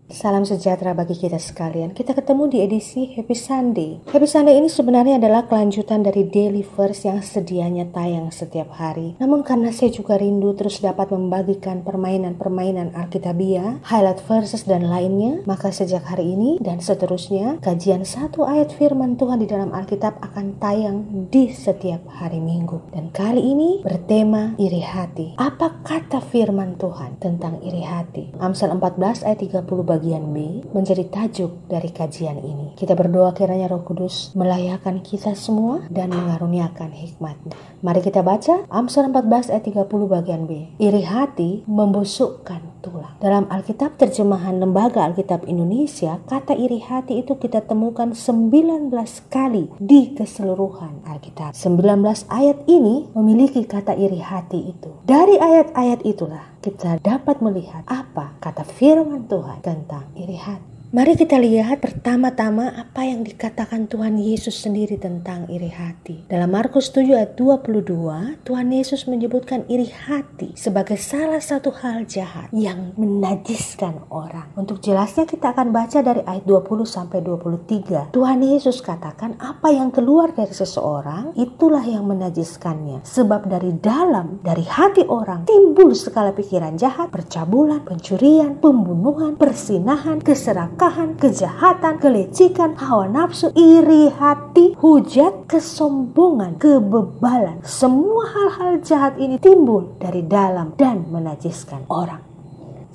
Salam sejahtera bagi kita sekalian. Kita ketemu di edisi Happy Sunday. Happy Sunday ini sebenarnya adalah kelanjutan dari Daily Verse yang sedianya tayang setiap hari. Namun karena saya juga rindu terus dapat membagikan permainan-permainan Alkitabiah, highlight verses dan lainnya, maka sejak hari ini dan seterusnya, kajian satu ayat firman Tuhan di dalam Alkitab akan tayang di setiap hari Minggu. Dan kali ini bertema iri hati. Apa kata firman Tuhan tentang iri hati? Amsal 14 ayat 30 bagian B menjadi tajuk dari kajian ini. Kita berdoa kiranya Roh Kudus melayakkan kita semua dan mengaruniakan hikmat-Nya. Mari kita baca Amsal 14 ayat 30 bagian B. Iri hati membusukkan tulang. Dalam Alkitab terjemahan Lembaga Alkitab Indonesia, kata iri hati itu kita temukan 19 kali di keseluruhan Alkitab. 19 ayat ini memiliki kata iri hati itu. Dari ayat-ayat itulah kita dapat melihat apa kata firman Tuhan tentang iri hati. Mari kita lihat pertama-tama apa yang dikatakan Tuhan Yesus sendiri tentang iri hati. Dalam Markus 7 ayat 22, Tuhan Yesus menyebutkan iri hati sebagai salah satu hal jahat yang menajiskan orang. Untuk jelasnya kita akan baca dari ayat 20 sampai 23. Tuhan Yesus katakan apa yang keluar dari seseorang itulah yang menajiskannya. Sebab dari dalam, dari hati orang timbul segala pikiran jahat, percabulan, pencurian, pembunuhan, persinahan, keserakahan, kejahatan, kelicikan, hawa nafsu, iri hati, hujat, kesombongan, kebebalan. Semua hal-hal jahat ini timbul dari dalam dan menajiskan orang.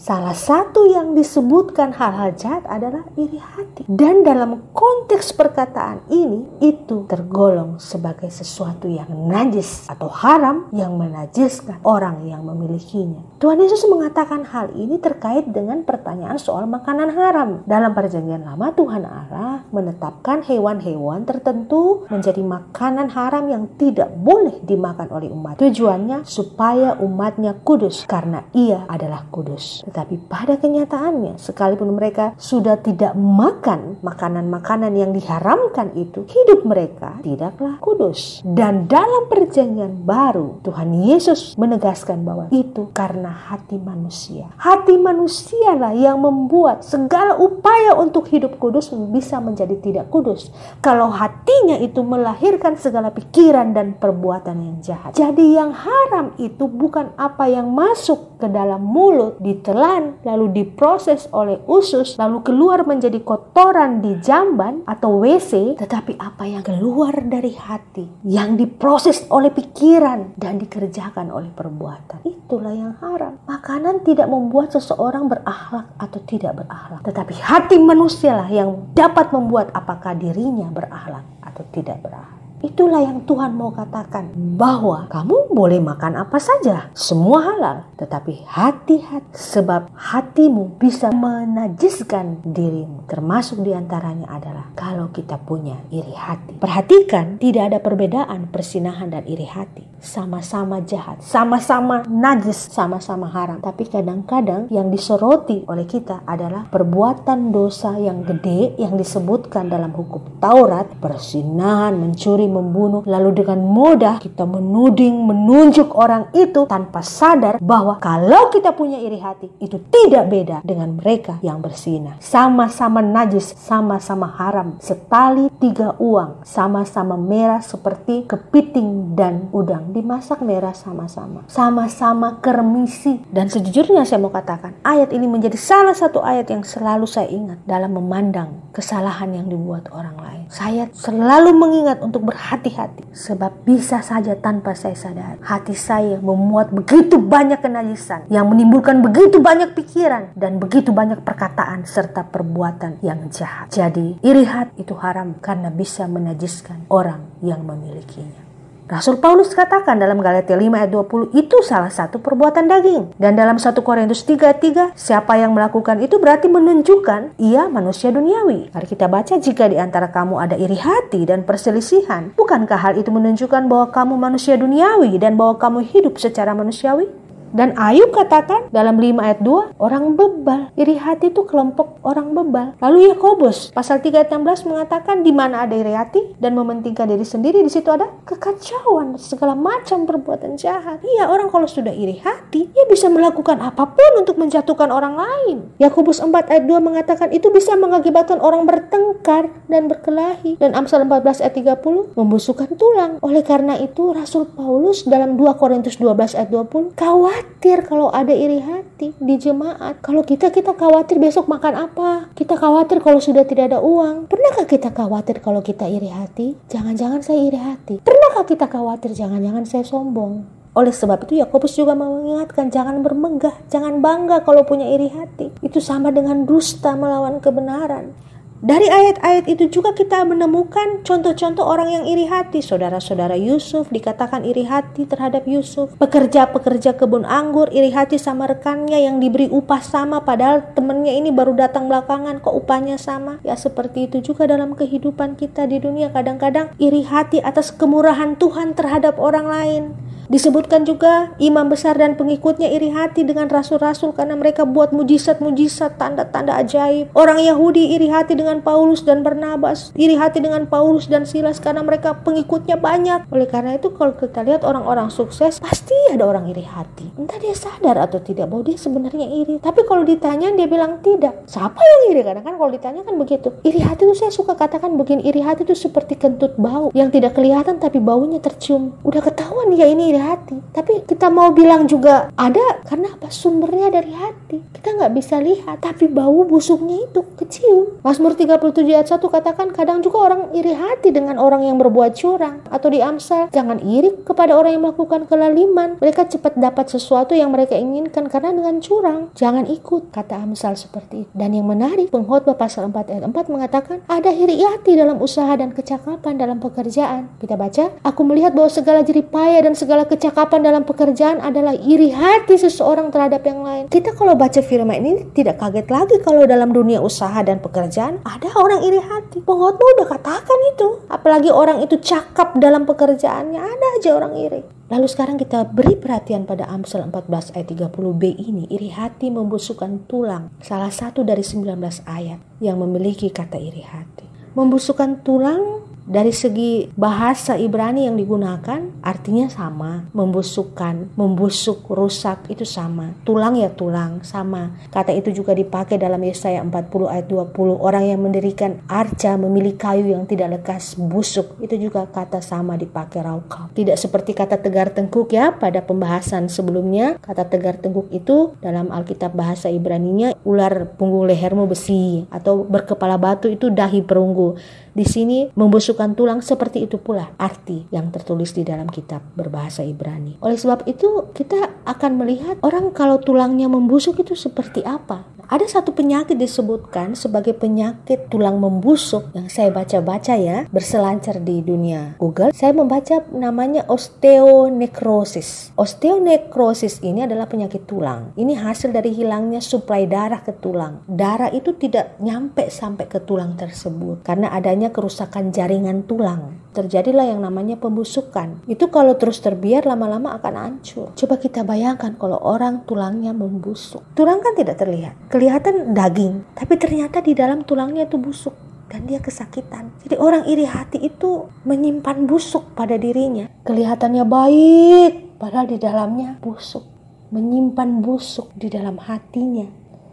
Salah satu yang disebutkan hal-hal jahat adalah iri hati. Dan dalam konteks perkataan ini, itu tergolong sebagai sesuatu yang najis atau haram yang menajiskan orang yang memilikinya. Tuhan Yesus mengatakan hal ini terkait dengan pertanyaan soal makanan haram. Dalam perjanjian lama, Tuhan Allah menetapkan hewan-hewan tertentu menjadi makanan haram yang tidak boleh dimakan oleh umat. Tujuannya supaya umatnya kudus karena ia adalah kudus. Tetapi pada kenyataannya, sekalipun mereka sudah tidak makan makanan-makanan yang diharamkan itu, hidup mereka tidaklah kudus. Dan dalam perjanjian baru, Tuhan Yesus menegaskan bahwa itu karena hati manusia. Hati manusialah yang membuat segala upaya untuk hidup kudus bisa menjadi tidak kudus. Kalau hatinya itu melahirkan segala pikiran dan perbuatan yang jahat. Jadi yang haram itu bukan apa yang masuk ke dalam mulut, ditelan, lalu diproses oleh usus, lalu keluar menjadi kotoran di jamban atau WC, tetapi apa yang keluar dari hati, yang diproses oleh pikiran dan dikerjakan oleh perbuatan, itulah yang haram. Makanan tidak membuat seseorang berakhlak atau tidak berakhlak, tetapi hati manusialah yang dapat membuat apakah dirinya berakhlak atau tidak berakhlak. Itulah yang Tuhan mau katakan, bahwa kamu boleh makan apa saja, semua halal, tetapi hati-hati, sebab hatimu bisa menajiskan dirimu. Termasuk diantaranya adalah kalau kita punya iri hati. Perhatikan, tidak ada perbedaan persinahan dan iri hati. Sama-sama jahat, sama-sama najis, sama-sama haram. Tapi kadang-kadang yang disoroti oleh kita adalah perbuatan dosa yang gede yang disebutkan dalam hukum Taurat, persinahan, mencuri, membunuh, lalu dengan mudah kita menunjuk orang itu tanpa sadar bahwa kalau kita punya iri hati itu tidak beda dengan mereka yang bersinah. Sama-sama najis, sama-sama haram, setali tiga uang, sama-sama merah seperti kepiting dan udang, dimasak merah sama-sama, sama-sama kermisi. Dan sejujurnya saya mau katakan, ayat ini menjadi salah satu ayat yang selalu saya ingat dalam memandang kesalahan yang dibuat orang lain. Saya selalu mengingat untuk berhati-hati, sebab bisa saja tanpa saya sadar hati saya memuat begitu banyak kenajisan yang menimbulkan begitu banyak pikiran dan begitu banyak perkataan serta perbuatan yang jahat. Jadi iri hati itu haram karena bisa menajiskan orang yang memilikinya. Rasul Paulus katakan dalam Galatia 5 ayat 20, itu salah satu perbuatan daging. Dan dalam 1 Korintus 3 ayat 3, siapa yang melakukan itu berarti menunjukkan ia manusia duniawi. Mari kita baca, jika di antara kamu ada iri hati dan perselisihan, bukankah hal itu menunjukkan bahwa kamu manusia duniawi dan bahwa kamu hidup secara manusiawi? Dan Ayub katakan dalam 5 ayat 2, orang bebal. Iri hati itu kelompok orang bebal. Lalu Yakobus pasal 3 ayat 16 mengatakan di mana ada iri hati dan mementingkan diri sendiri, di situ ada kekacauan, segala macam perbuatan jahat. Iya, orang kalau sudah iri hati, ia bisa melakukan apapun untuk menjatuhkan orang lain. Yakobus 4 ayat 2 mengatakan itu bisa mengakibatkan orang bertengkar dan berkelahi. Dan Amsal 14 ayat 30 membusukkan tulang. Oleh karena itu Rasul Paulus dalam 2 Korintus 12 ayat 20 khawatir kalau ada iri hati di jemaat. Kalau kita khawatir besok makan apa? Kita khawatir kalau sudah tidak ada uang. Pernahkah kita khawatir kalau kita iri hati? Jangan-jangan saya iri hati. Pernahkah kita khawatir jangan-jangan saya sombong? Oleh sebab itu Yakobus juga mengingatkan jangan bermegah, jangan bangga kalau punya iri hati. Itu sama dengan dusta melawan kebenaran. Dari ayat-ayat itu juga kita menemukan contoh-contoh orang yang iri hati. Saudara-saudara Yusuf dikatakan iri hati terhadap Yusuf. Pekerja-pekerja kebun anggur iri hati sama rekannya yang diberi upah sama padahal temannya ini baru datang belakangan kok upahnya sama. Ya seperti itu juga dalam kehidupan kita di dunia, kadang-kadang iri hati atas kemurahan Tuhan terhadap orang lain. Disebutkan juga imam besar dan pengikutnya iri hati dengan rasul-rasul karena mereka buat mujizat-mujizat, tanda-tanda ajaib. Orang Yahudi iri hati dengan Paulus dan Barnabas, iri hati dengan Paulus dan Silas karena mereka pengikutnya banyak. Oleh karena itu kalau kita lihat orang-orang sukses, pasti ada orang iri hati. Entah dia sadar atau tidak bahwa dia sebenarnya iri. Tapi kalau ditanya dia bilang tidak. Siapa yang iri? Kadang-kadang kalau ditanya kan begitu. Iri hati itu saya suka katakan begini, iri hati itu seperti kentut bau yang tidak kelihatan tapi baunya tercium. Udah ketahuan ya ini iri hati, tapi kita mau bilang juga ada karena apa? Sumbernya dari hati. Kita nggak bisa lihat, tapi bau busuknya itu kecium. Mazmur 37 ayat 1 katakan kadang juga orang iri hati dengan orang yang berbuat curang. Atau di Amsal, jangan iri kepada orang yang melakukan kelaliman. Mereka cepat dapat sesuatu yang mereka inginkan karena dengan curang. Jangan ikut, kata Amsal seperti itu. Dan yang menarik, Pengkhotbah pasal 4 ayat 4 mengatakan ada iri hati dalam usaha dan kecakapan dalam pekerjaan. Kita baca, aku melihat bahwa segala jerih payah dan segala kecakapan dalam pekerjaan adalah iri hati seseorang terhadap yang lain. Kita kalau baca firman ini tidak kaget lagi kalau dalam dunia usaha dan pekerjaan ada orang iri hati. Pengkhotbah udah katakan itu. Apalagi orang itu cakap dalam pekerjaannya, ada aja orang iri. Lalu sekarang kita beri perhatian pada Amsal 14 ayat 30b ini. Iri hati membusukkan tulang. Salah satu dari 19 ayat yang memiliki kata iri hati. Membusukkan tulang dari segi bahasa Ibrani yang digunakan artinya sama. Membusukkan, membusuk, rusak itu sama. Tulang ya tulang, sama. Kata itu juga dipakai dalam Yesaya 40 ayat 20. Orang yang mendirikan arca memilih kayu yang tidak lekas busuk. Itu juga kata sama dipakai raukau. Tidak seperti kata tegar tengkuk ya pada pembahasan sebelumnya. Kata tegar tengkuk itu dalam Alkitab bahasa Ibraninya ular punggung lehermu besi atau berkepala batu itu dahi perunggu. Di sini membusukkan tulang seperti itu pula arti yang tertulis di dalam kitab berbahasa Ibrani. Oleh sebab itu kita akan melihat orang kalau tulangnya membusuk itu seperti apa. Ada satu penyakit disebutkan sebagai penyakit tulang membusuk yang saya baca-baca ya, berselancar di dunia Google. Saya membaca namanya osteonekrosis. Osteonekrosis ini adalah penyakit tulang. Ini hasil dari hilangnya suplai darah ke tulang. Darah itu tidak nyampe sampai ke tulang tersebut karena adanya kerusakan jaringan tulang. Terjadilah yang namanya pembusukan. Itu kalau terus terbiar lama-lama akan hancur. Coba kita bayangkan kalau orang tulangnya membusuk. Tulang kan tidak terlihat. Kelihatan daging, tapi ternyata di dalam tulangnya itu busuk dan dia kesakitan. Jadi orang iri hati itu menyimpan busuk pada dirinya. Kelihatannya baik, padahal di dalamnya busuk. Menyimpan busuk di dalam hatinya.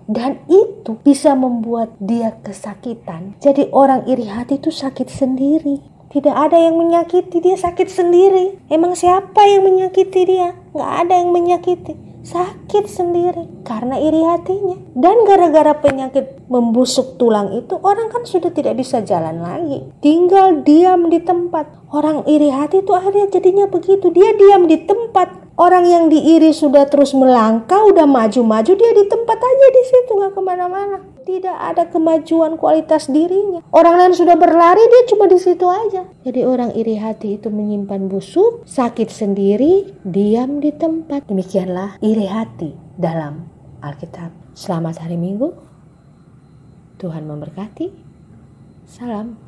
Dan itu bisa membuat dia kesakitan. Jadi orang iri hati itu sakit sendiri. Tidak ada yang menyakiti, dia sakit sendiri. Emang siapa yang menyakiti dia? Gak ada yang menyakiti. Sakit sendiri karena iri hatinya. Dan gara-gara penyakit membusuk tulang itu, orang kan sudah tidak bisa jalan lagi. Tinggal diam di tempat. Orang iri hati itu akhirnya jadinya begitu. Dia diam di tempat. Orang yang diiri sudah terus melangkah, udah maju-maju, dia di tempat aja di situ, gak kemana-mana. Tidak ada kemajuan kualitas dirinya. Orang lain sudah berlari, dia cuma di situ aja. Jadi orang iri hati itu menyimpan busuk, sakit sendiri, diam di tempat. Demikianlah iri hati dalam Alkitab. Selamat hari Minggu. Tuhan memberkati. Salam.